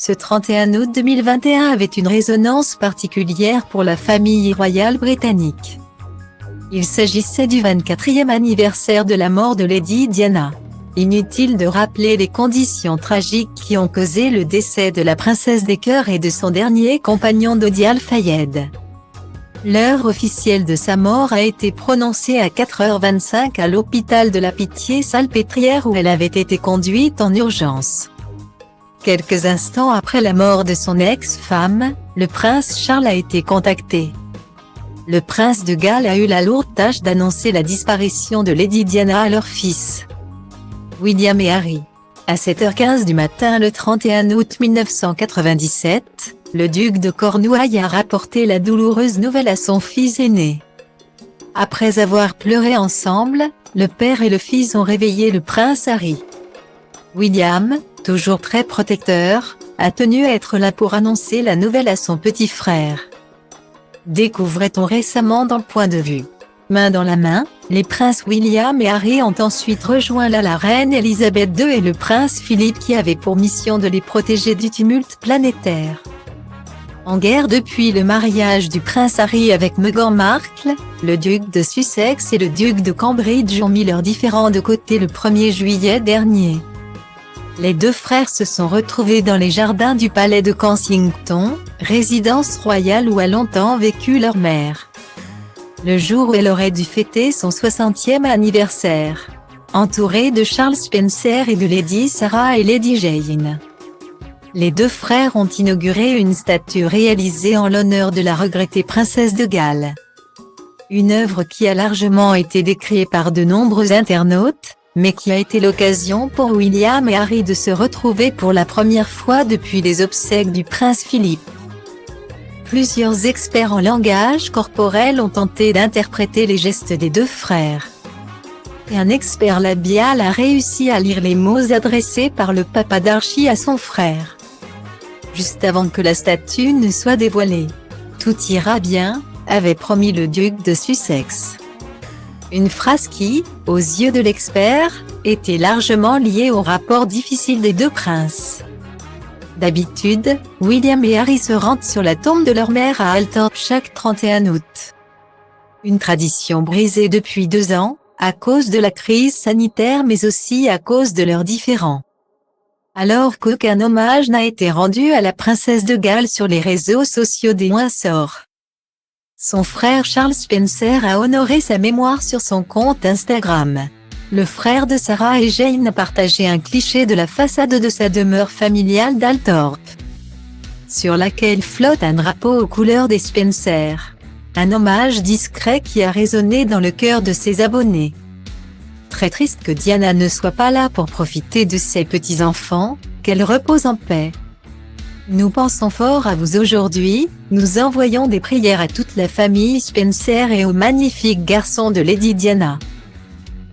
Ce 31 août 2021 avait une résonance particulière pour la famille royale britannique. Il s'agissait du 24e anniversaire de la mort de Lady Diana. Inutile de rappeler les conditions tragiques qui ont causé le décès de la princesse des cœurs et de son dernier compagnon Dodi Al-Fayed. L'heure officielle de sa mort a été prononcée à 4h25 à l'hôpital de la Pitié-Salpêtrière où elle avait été conduite en urgence. Quelques instants après la mort de son ex-femme, le prince Charles a été contacté. Le prince de Galles a eu la lourde tâche d'annoncer la disparition de Lady Diana à leur fils, William et Harry. À 7h15 du matin le 31 août 1997, le duc de Cornouailles a rapporté la douloureuse nouvelle à son fils aîné. Après avoir pleuré ensemble, le père et le fils ont réveillé le prince Harry. William, toujours très protecteur, a tenu à être là pour annoncer la nouvelle à son petit frère. Découvrait-on récemment dans le point de vue. Main dans la main, les princes William et Harry ont ensuite rejoint la reine Elisabeth II et le prince Philippe qui avaient pour mission de les protéger du tumulte planétaire. En guerre depuis le mariage du prince Harry avec Meghan Markle, le duc de Sussex et le duc de Cambridge ont mis leurs différends de côté le 1er juillet dernier. Les deux frères se sont retrouvés dans les jardins du palais de Kensington, résidence royale où a longtemps vécu leur mère. Le jour où elle aurait dû fêter son 60e anniversaire, entourée de Charles Spencer et de Lady Sarah et Lady Jane. Les deux frères ont inauguré une statue réalisée en l'honneur de la regrettée princesse de Galles. Une œuvre qui a largement été décriée par de nombreux internautes, mais qui a été l'occasion pour William et Harry de se retrouver pour la première fois depuis les obsèques du prince Philippe. Plusieurs experts en langage corporel ont tenté d'interpréter les gestes des deux frères. Et un expert labial a réussi à lire les mots adressés par le papa d'Archie à son frère. Juste avant que la statue ne soit dévoilée. Tout ira bien, avait promis le duc de Sussex. Une phrase qui, aux yeux de l'expert, était largement liée au rapport difficile des deux princes. D'habitude, William et Harry se rendent sur la tombe de leur mère à Althorp chaque 31 août. Une tradition brisée depuis 2 ans, à cause de la crise sanitaire mais aussi à cause de leurs différends. Alors qu'aucun hommage n'a été rendu à la princesse de Galles sur les réseaux sociaux des Windsor. Son frère Charles Spencer a honoré sa mémoire sur son compte Instagram. Le frère de Sarah et Jane a partagé un cliché de la façade de sa demeure familiale d'Althorp, sur laquelle flotte un drapeau aux couleurs des Spencer. Un hommage discret qui a résonné dans le cœur de ses abonnés. Très triste que Diana ne soit pas là pour profiter de ses petits-enfants, qu'elle repose en paix. Nous pensons fort à vous aujourd'hui, nous envoyons des prières à toute la famille Spencer et au magnifique garçon de Lady Diana.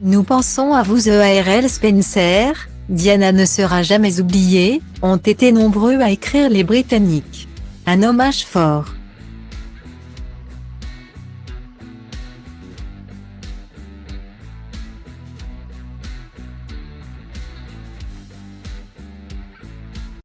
Nous pensons à vous EARL Spencer, Diana ne sera jamais oubliée, ont été nombreux à écrire les Britanniques. Un hommage fort.